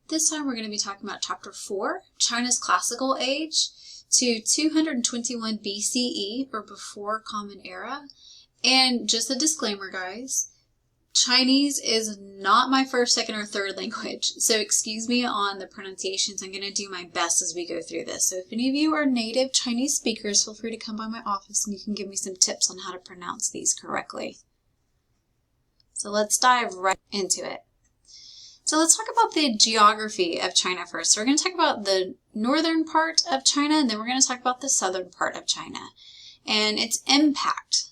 This time we're going to be talking about Chapter 4, China's Classical Age to 221 BCE, or before Common Era. And just a disclaimer, guys, Chinese is not my first, second, or third language, so excuse me on the pronunciations. I'm going to do my best as we go through this. So if any of you are native Chinese speakers, feel free to come by my office and you can give me some tips on how to pronounce these correctly. So let's dive right into it. So let's talk about the geography of China first. So we're going to talk about the northern part of China, and then we're going to talk about the southern part of China and its impact.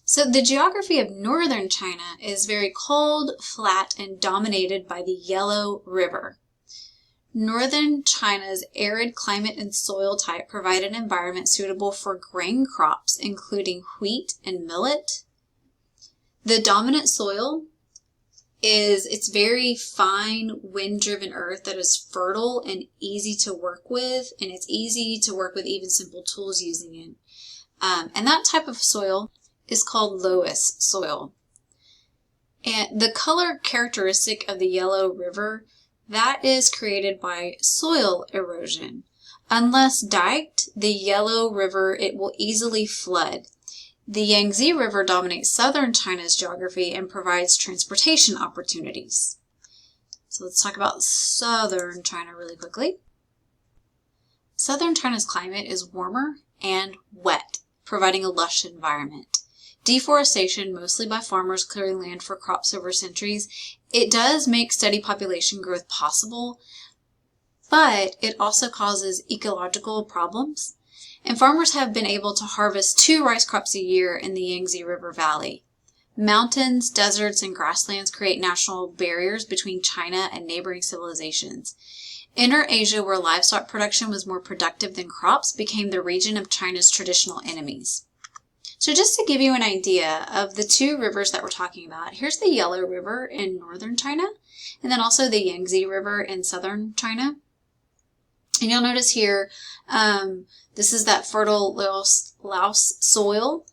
So the geography of northern China is very cold, flat, and dominated by the Yellow River. Northern China's arid climate and soil type provide an environment suitable for grain crops, including wheat and millet. The dominant soil it's very fine, wind-driven earth that is fertile and easy to work with, and it's easy to work with even simple tools using it. And that type of soil is called loess soil. And the color characteristic of the Yellow River, that is created by soil erosion. Unless diked, the Yellow River, it will easily flood. The Yangtze River dominates southern China's geography and provides transportation opportunities. So let's talk about southern China really quickly. Southern China's climate is warmer and wet, providing a lush environment. Deforestation, mostly by farmers clearing land for crops over centuries, it does make steady population growth possible, but it also causes ecological problems. And farmers have been able to harvest 2 rice crops a year in the Yangtze River Valley. Mountains, deserts, and grasslands create natural barriers between China and neighboring civilizations. Inner Asia, where livestock production was more productive than crops, became the region of China's traditional enemies. So just to give you an idea of the 2 rivers that we're talking about, here's the Yellow River in northern China, and then also the Yangtze River in southern China. And you'll notice here, this is that fertile loess soil.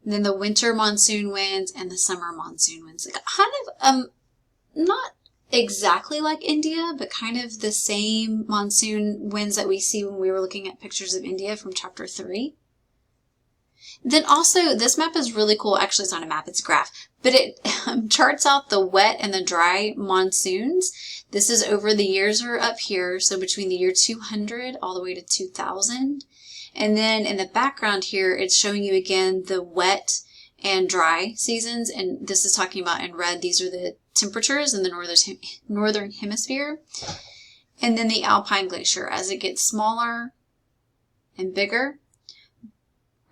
And then the winter monsoon winds and the summer monsoon winds. Kind of, not exactly like India, but kind of the same monsoon winds that we see when we were looking at pictures of India from Chapter 3. Then also, this map is really cool. Actually, it's not a map, it's a graph. But it charts out the wet and the dry monsoons. This is over the years are up here, so between the year 200 all the way to 2000. And then in the background here, it's showing you again the wet and dry seasons. And this is talking about in red, these are the temperatures in the northern hemisphere. And then the Alpine Glacier, as it gets smaller and bigger,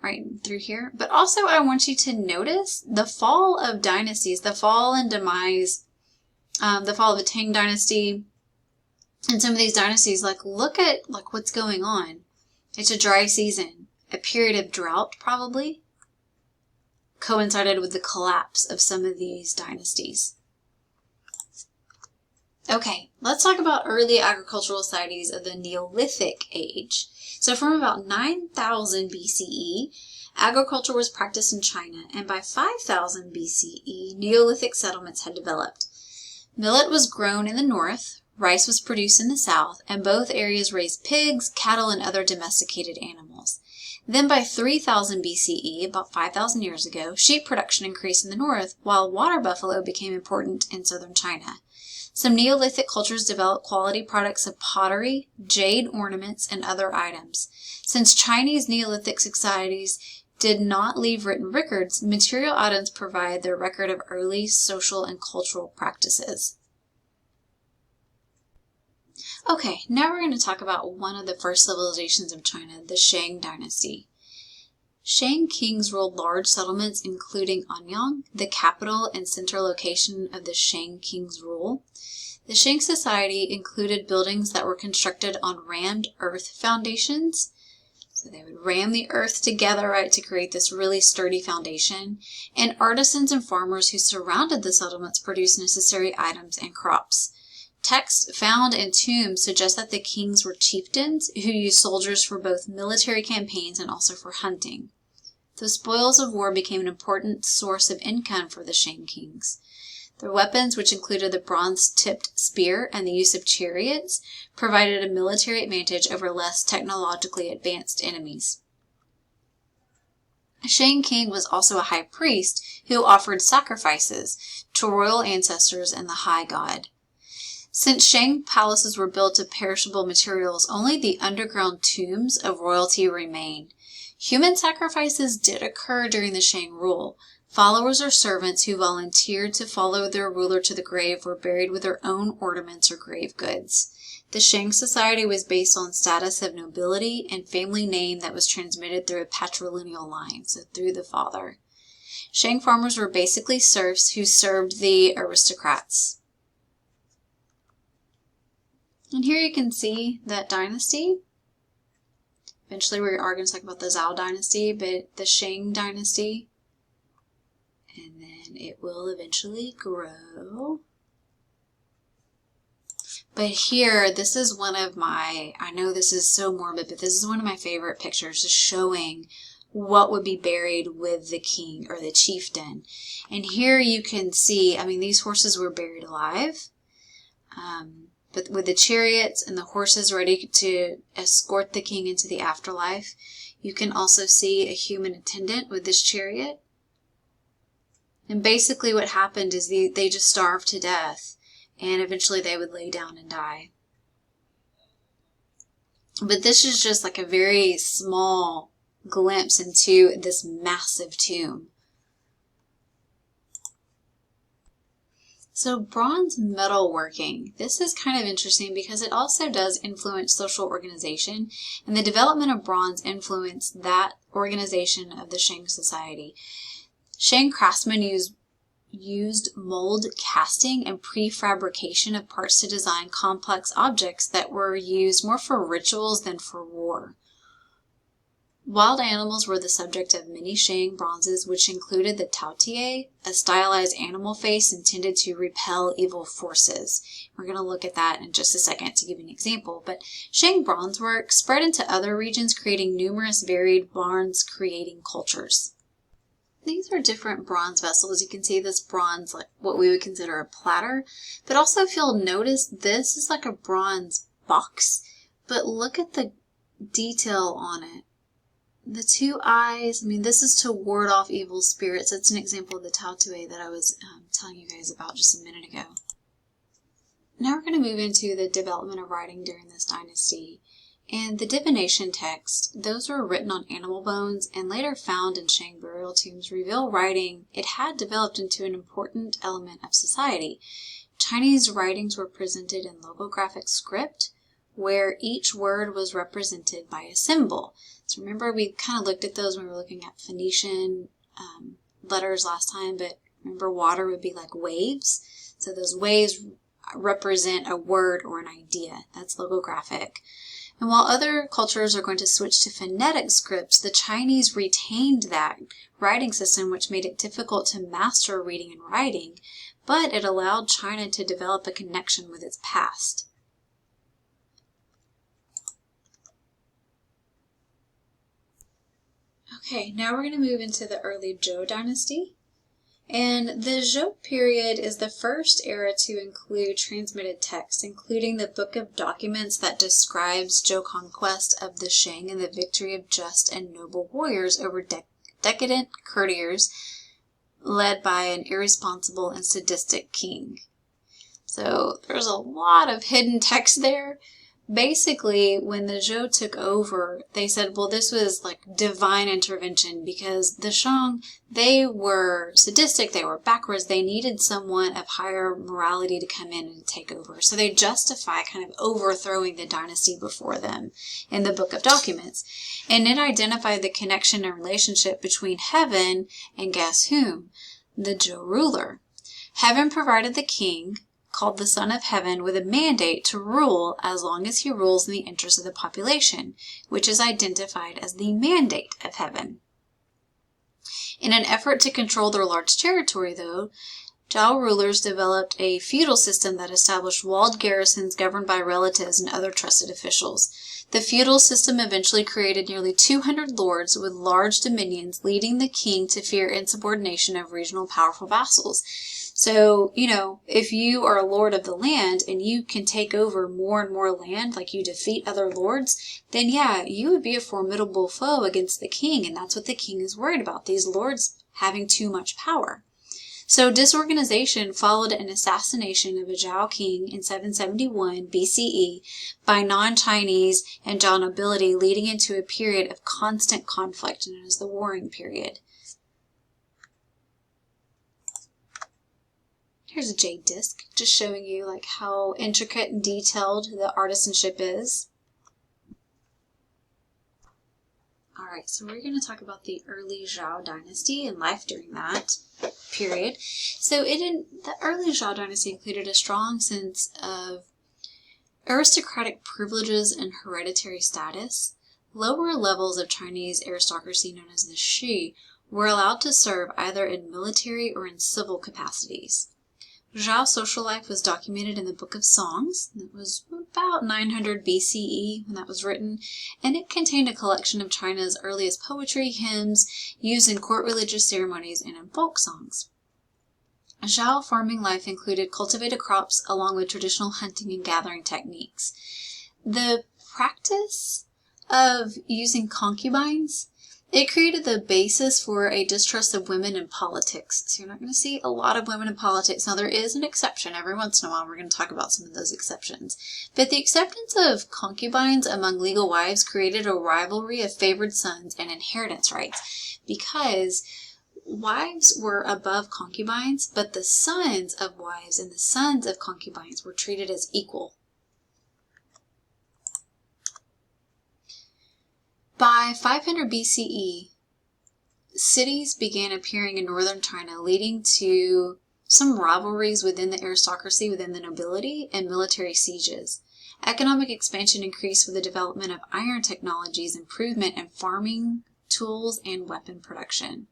right through here. But also I want you to notice the fall of dynasties, the fall and demise, the fall of the Tang Dynasty, and some of these dynasties, look at what's going on. It's a dry season, a period of drought probably coincided with the collapse of some of these dynasties. Okay, let's talk about early agricultural societies of the Neolithic age. So from about 9000 BCE, agriculture was practiced in China, and by 5000 BCE, Neolithic settlements had developed. Millet was grown in the north, rice was produced in the south, and both areas raised pigs, cattle, and other domesticated animals. Then by 3000 BCE, about 5,000 years ago, sheep production increased in the north, while water buffalo became important in southern China. Some Neolithic cultures developed quality products of pottery, jade ornaments, and other items. Since Chinese Neolithic societies did not leave written records, material items provide their record of early social and cultural practices. Okay, now we're going to talk about one of the first civilizations of China, the Shang Dynasty. Shang kings ruled large settlements including Anyang, the capital and center location of the Shang king's rule. The Shang society included buildings that were constructed on rammed earth foundations. So they would ram the earth together, right, to create this really sturdy foundation. And artisans and farmers who surrounded the settlements produced necessary items and crops. Texts found in tombs suggest that the kings were chieftains who used soldiers for both military campaigns and also for hunting. The spoils of war became an important source of income for the Shang kings. Their weapons, which included the bronze-tipped spear and the use of chariots, provided a military advantage over less technologically advanced enemies. Shang King was also a high priest who offered sacrifices to royal ancestors and the High God. Since Shang palaces were built of perishable materials, only the underground tombs of royalty remain. Human sacrifices did occur during the Shang rule. Followers or servants who volunteered to follow their ruler to the grave were buried with their own ornaments or grave goods. The Shang society was based on status of nobility and family name that was transmitted through a patrilineal line, so through the father. Shang farmers were basically serfs who served the aristocrats. And here you can see that dynasty. Eventually we are going to talk about the Zhou dynasty, but the Shang dynasty. And then it will eventually grow. But here, this is one of my, I know this is so morbid, but this is one of my favorite pictures, just showing what would be buried with the king or the chieftain. And here you can see, I mean, these horses were buried alive, but with the chariots and the horses ready to escort the king into the afterlife. You can also see a human attendant with this chariot. And basically what happened is they just starved to death, and eventually they would lay down and die. But this is just like a very small glimpse into this massive tomb. So bronze metalworking, this is kind of interesting because it also does influence social organization, and the development of bronze influenced that organization of the Shang society. Shang craftsmen used mold casting and prefabrication of parts to design complex objects that were used more for rituals than for war. Wild animals were the subject of many Shang bronzes, which included the Taotie, a stylized animal face intended to repel evil forces. We're going to look at that in just a second to give you an example. But Shang bronze work spread into other regions, creating numerous varied bronze-creating cultures. These are different bronze vessels. You can see this bronze, like what we would consider a platter. But also, if you'll notice, this is like a bronze box. But look at the detail on it. The two eyes, I mean, this is to ward off evil spirits. That's an example of the Taotie that I was telling you guys about just a minute ago. Now we're going to move into the development of writing during this dynasty. And the divination texts, those were written on animal bones and later found in Shang burial tombs, reveal writing. It had developed into an important element of society. Chinese writings were presented in logographic script, where each word was represented by a symbol. So remember, we kind of looked at those when we were looking at Phoenician letters last time, but remember water would be like waves. So those waves represent a word or an idea. That's logographic. And while other cultures are going to switch to phonetic scripts, the Chinese retained that writing system, which made it difficult to master reading and writing, but it allowed China to develop a connection with its past. Okay, now we're going to move into the early Zhou dynasty. And the Zhou period is the first era to include transmitted text, including the Book of Documents that describes Zhou conquest of the Shang and the victory of just and noble warriors over decadent courtiers led by an irresponsible and sadistic king. So there's a lot of hidden text there. Basically, when the Zhou took over, they said, well, this was like divine intervention because the Shang, they were sadistic, they were backwards, they needed someone of higher morality to come in and take over. So they justify kind of overthrowing the dynasty before them in the Book of Documents. And it identified the connection and relationship between heaven and guess whom? The Zhou ruler. Heaven provided the king, called the Son of Heaven, with a mandate to rule as long as he rules in the interest of the population, which is identified as the mandate of heaven. In an effort to control their large territory, though, Zhou rulers developed a feudal system that established walled garrisons governed by relatives and other trusted officials. The feudal system eventually created nearly 200 lords with large dominions, leading the king to fear insubordination of regional powerful vassals. So, if you are a lord of the land and you can take over more and more land, like you defeat other lords, then yeah, you would be a formidable foe against the king. And that's what the king is worried about, these lords having too much power. So disorganization followed an assassination of a Zhao king in 771 BCE by non-Chinese and Zhao nobility, leading into a period of constant conflict known as the Warring Period. Here's a jade disc, just showing you like how intricate and detailed the artisanship is. Alright, so we're going to talk about the early Zhao dynasty and life during that period. So the early Zhao dynasty included a strong sense of aristocratic privileges and hereditary status. Lower levels of Chinese aristocracy, known as the Shi, were allowed to serve either in military or in civil capacities. Zhao's social life was documented in the Book of Songs. It was about 900 BCE when that was written, and it contained a collection of China's earliest poetry, hymns, used in court religious ceremonies and in folk songs. Zhao farming life included cultivated crops along with traditional hunting and gathering techniques. The practice of using concubines, it created the basis for a distrust of women in politics. So you're not going to see a lot of women in politics. Now, there is an exception. Every once in a while, we're going to talk about some of those exceptions. But the acceptance of concubines among legal wives created a rivalry of favored sons and inheritance rights, because wives were above concubines, but the sons of wives and the sons of concubines were treated as equal. By 500 BCE, cities began appearing in northern China, leading to some rivalries within the aristocracy, within the nobility, and military sieges. Economic expansion increased with the development of iron technologies, improvement in farming tools, and weapon production.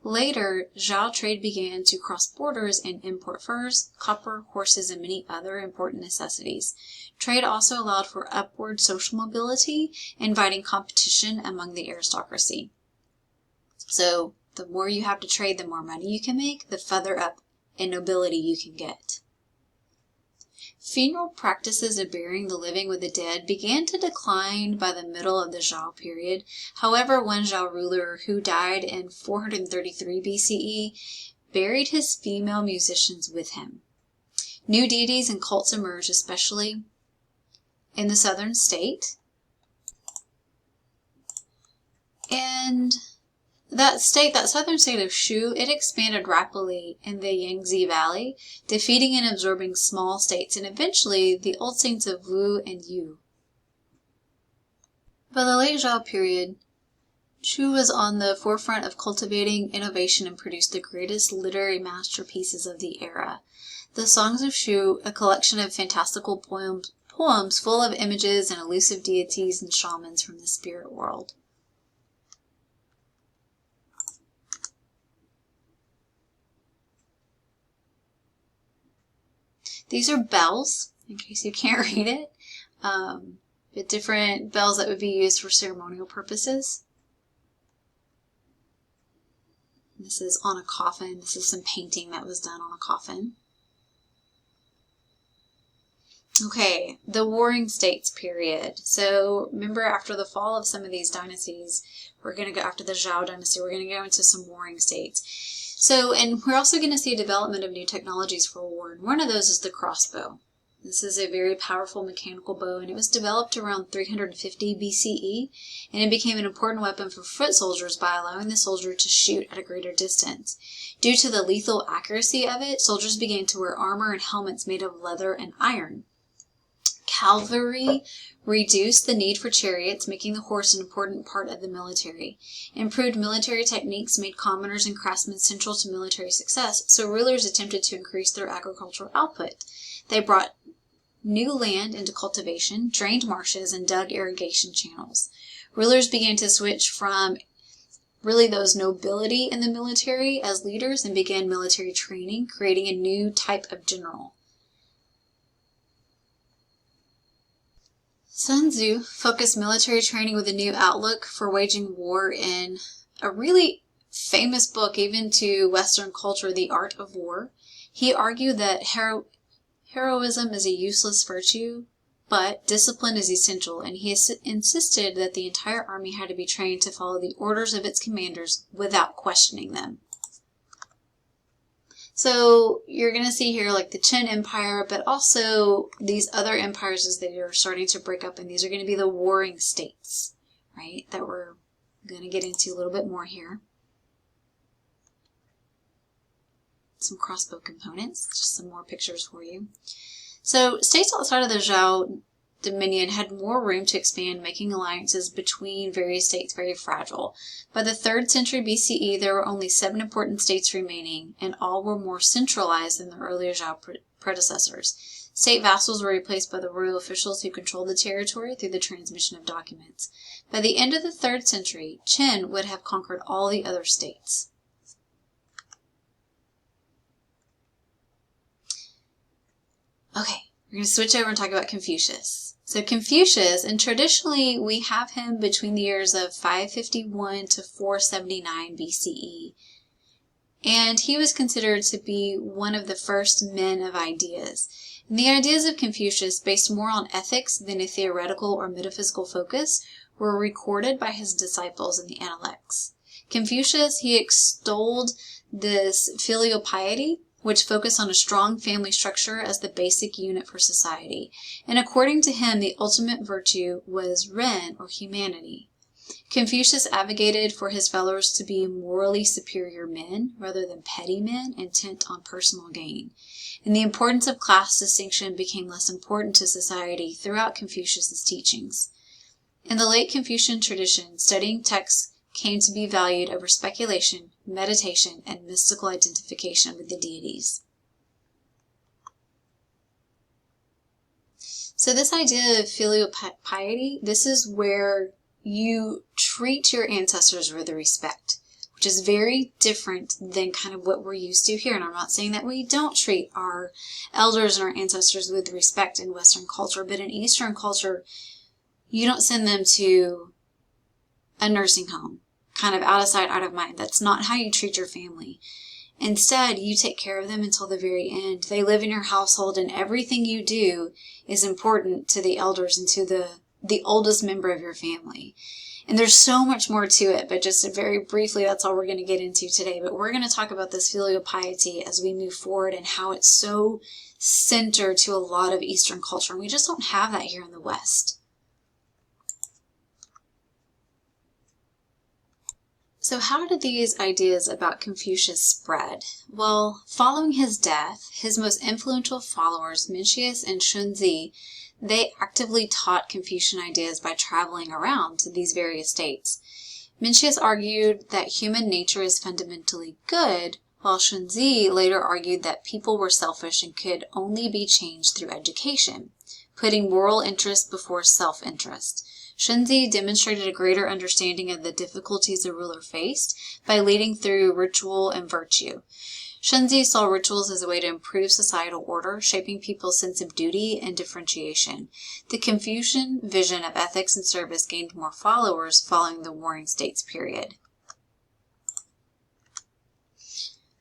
Later, Zhao trade began to cross borders and import furs, copper, horses, and many other important necessities. Trade also allowed for upward social mobility, inviting competition among the aristocracy. So, the more you have to trade, the more money you can make, the further up in nobility you can get. Funeral practices of burying the living with the dead began to decline by the middle of the Zhao period. However, one Zhao ruler who died in 433 BCE buried his female musicians with him. New deities and cults emerged, especially in the southern state. And that southern state of Shu, it expanded rapidly in the Yangtze Valley, defeating and absorbing small states, and eventually the old saints of Wu and Yu. By the late Zhao period, Shu was on the forefront of cultivating innovation and produced the greatest literary masterpieces of the era. The Songs of Shu, a collection of fantastical poems full of images and elusive deities and shamans from the spirit world. These are bells, in case you can't read it. But different bells that would be used for ceremonial purposes. This is on a coffin. This is some painting that was done on a coffin. Okay, the Warring States period. So remember, after the fall of some of these dynasties, we're going to go after the Zhao dynasty, we're going to go into some warring states. So, and we're also going to see a development of new technologies for war, and one of those is the crossbow. This is a very powerful mechanical bow, and it was developed around 350 BCE, and it became an important weapon for foot soldiers by allowing the soldier to shoot at a greater distance. Due to the lethal accuracy of it, soldiers began to wear armor and helmets made of leather and iron. Cavalry reduced the need for chariots, making the horse an important part of the military. Improved military techniques made commoners and craftsmen central to military success, so rulers attempted to increase their agricultural output. They brought new land into cultivation, drained marshes, and dug irrigation channels. Rulers began to switch from really those nobility in the military as leaders and began military training, creating a new type of general. Sun Tzu focused military training with a new outlook for waging war in a really famous book, even to Western culture, The Art of War. He argued that heroism is a useless virtue, but discipline is essential, and he insisted that the entire army had to be trained to follow the orders of its commanders without questioning them. So you're going to see here like the Qin Empire, but also these other empires as they are starting to break up, and these are going to be the warring states, right, that we're going to get into a little bit more here. Some crossbow components, just some more pictures for you. So states outside of the Zhou dominion had more room to expand, making alliances between various states very fragile. By the 3rd century BCE, there were only 7 important states remaining, and all were more centralized than the earlier Zhou predecessors. State vassals were replaced by the royal officials who controlled the territory through the transmission of documents. By the end of the 3rd century, Qin would have conquered all the other states. Okay, we're going to switch over and talk about Confucius. So Confucius, and traditionally we have him between the years of 551 to 479 BCE. And he was considered to be one of the first men of ideas. And the ideas of Confucius, based more on ethics than a theoretical or metaphysical focus, were recorded by his disciples in the Analects. Confucius, he extolled this filial piety, which focused on a strong family structure as the basic unit for society. And according to him, the ultimate virtue was ren, or humanity. Confucius advocated for his followers to be morally superior men rather than petty men intent on personal gain. And the importance of class distinction became less important to society throughout Confucius's teachings. In the late Confucian tradition, studying texts came to be valued over speculation, meditation, and mystical identification with the deities. So this idea of filial piety, this is where you treat your ancestors with respect, which is very different than kind of what we're used to here. And I'm not saying that we don't treat our elders and our ancestors with respect in Western culture, but in Eastern culture, you don't send them to a nursing home, kind of out of sight, out of mind. That's not how you treat your family. Instead, you take care of them until the very end. They live in your household, and everything you do is important to the elders and to the oldest member of your family. And there's so much more to it, but just very briefly, that's all we're going to get into today. But we're going to talk about this filial piety as we move forward and how it's so centered to a lot of Eastern culture. And we just don't have that here in the West. So how did these ideas about Confucius spread? Well, following his death, his most influential followers, Mencius and Shunzi, they actively taught Confucian ideas by traveling around to these various states. Mencius argued that human nature is fundamentally good, while Shunzi later argued that people were selfish and could only be changed through education, putting moral interest before self-interest. Shunzi demonstrated a greater understanding of the difficulties a ruler faced by leading through ritual and virtue. Shunzi saw rituals as a way to improve societal order, shaping people's sense of duty and differentiation. The Confucian vision of ethics and service gained more followers following the Warring States period.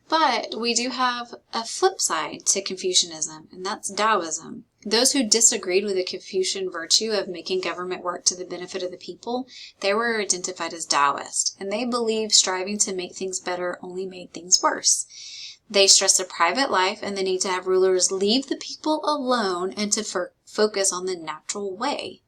But we do have a flip side to Confucianism, and that's Taoism. Those who disagreed with the Confucian virtue of making government work to the benefit of the people, they were identified as Taoist, and they believed striving to make things better only made things worse. They stressed a private life and the need to have rulers leave the people alone and to focus on the natural way.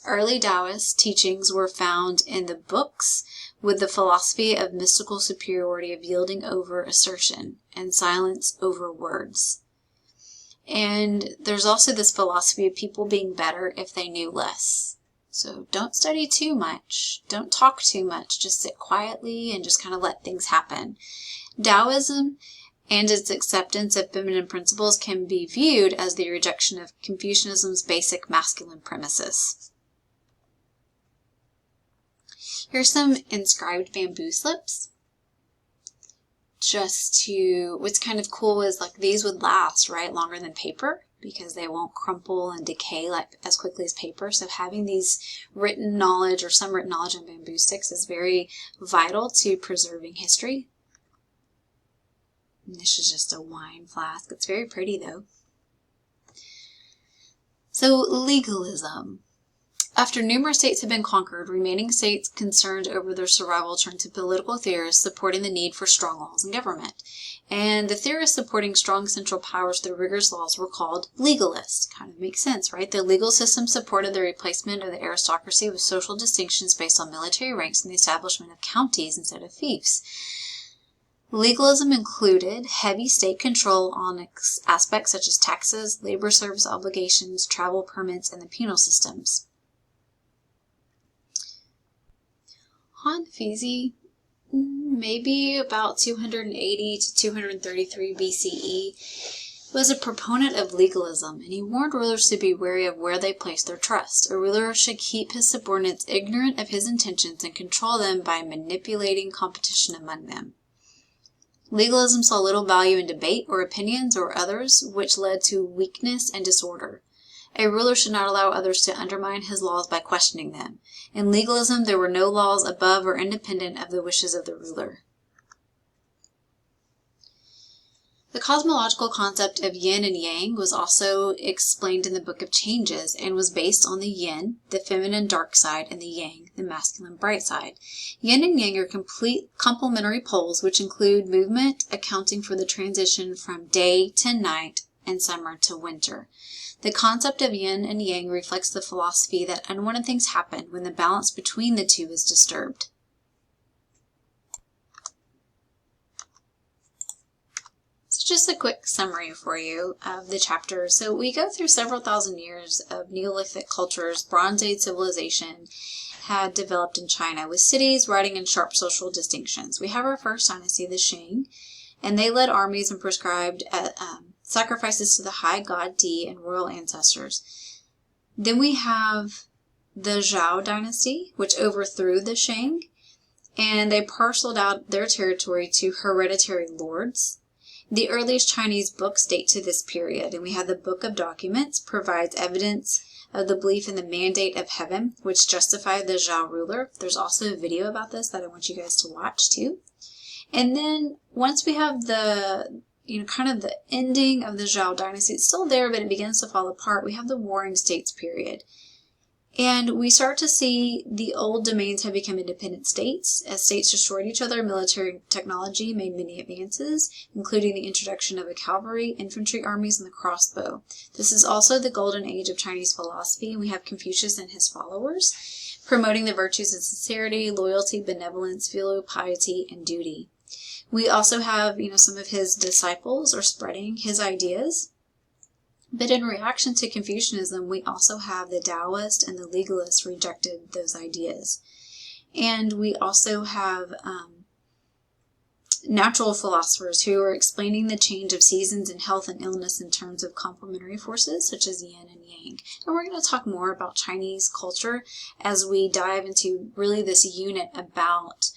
Early Taoist teachings were found in the books with the philosophy of mystical superiority of yielding over assertion and silence over words. And there's also this philosophy of people being better if they knew less. So don't study too much, don't talk too much, just sit quietly and just kind of let things happen. Taoism and its acceptance of feminine principles can be viewed as the rejection of Confucianism's basic masculine premises. Here's some inscribed bamboo slips. What's kind of cool is like these would last, right, longer than paper because they won't crumple and decay like as quickly as paper. So having these written knowledge or some written knowledge on bamboo sticks is very vital to preserving history. This is just a wine flask. It's very pretty though. So legalism. After numerous states had been conquered, remaining states concerned over their survival turned to political theorists supporting the need for strong laws and government. And the theorists supporting strong central powers through rigorous laws were called legalists. Kind of makes sense, right? The legal system supported the replacement of the aristocracy with social distinctions based on military ranks and the establishment of counties instead of fiefs. Legalism included heavy state control on aspects such as taxes, labor service obligations, travel permits, and the penal systems. Han Feizi, maybe about 280 to 233 BCE, was a proponent of legalism, and he warned rulers to be wary of where they place their trust. A ruler should keep his subordinates ignorant of his intentions and control them by manipulating competition among them. Legalism saw little value in debate or opinions or others, which led to weakness and disorder. A ruler should not allow others to undermine his laws by questioning them. In legalism, there were no laws above or independent of the wishes of the ruler. The cosmological concept of yin and yang was also explained in the Book of Changes and was based on the yin, the feminine dark side, and the yang, the masculine bright side. Yin and yang are complete complementary poles which include movement, accounting for the transition from day to night and summer to winter. The concept of yin and yang reflects the philosophy that unwanted things happen when the balance between the two is disturbed. So just a quick summary for you of the chapter. So we go through several thousand years of Neolithic cultures. Bronze Age civilization had developed in China with cities, writing, and sharp social distinctions. We have our first dynasty, the Shang, and they led armies and prescribed sacrifices to the high god Di and royal ancestors. Then we have the Zhou dynasty, which overthrew the Shang, and they parceled out their territory to hereditary lords. The earliest Chinese books date to this period, and we have the Book of Documents, provides evidence of the belief in the mandate of heaven, which justified the Zhou ruler. There's also a video about this that I want you guys to watch too. And then once we have the kind of the ending of the Zhou dynasty, it's still there, but it begins to fall apart. We have the Warring States period. And we start to see the old domains have become independent states. As states destroyed each other, military technology made many advances, including the introduction of a cavalry, infantry armies, and the crossbow. This is also the golden age of Chinese philosophy, and we have Confucius and his followers, promoting the virtues of sincerity, loyalty, benevolence, filial piety, and duty. We also have, some of his disciples are spreading his ideas. But in reaction to Confucianism, we also have the Taoists and the legalists rejected those ideas. And we also have natural philosophers who are explaining the change of seasons and health and illness in terms of complementary forces, such as yin and yang. And we're going to talk more about Chinese culture as we dive into really this unit about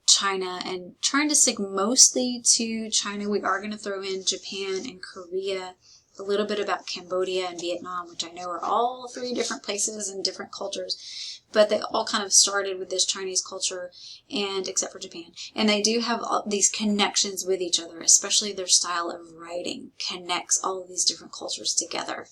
China and trying to stick mostly to China. We are going to throw in Japan and Korea, a little bit about Cambodia and Vietnam, which I know are all three different places and different cultures, but they all kind of started with this Chinese culture, and except for Japan. And they do have all these connections with each other, especially their style of writing connects all of these different cultures together.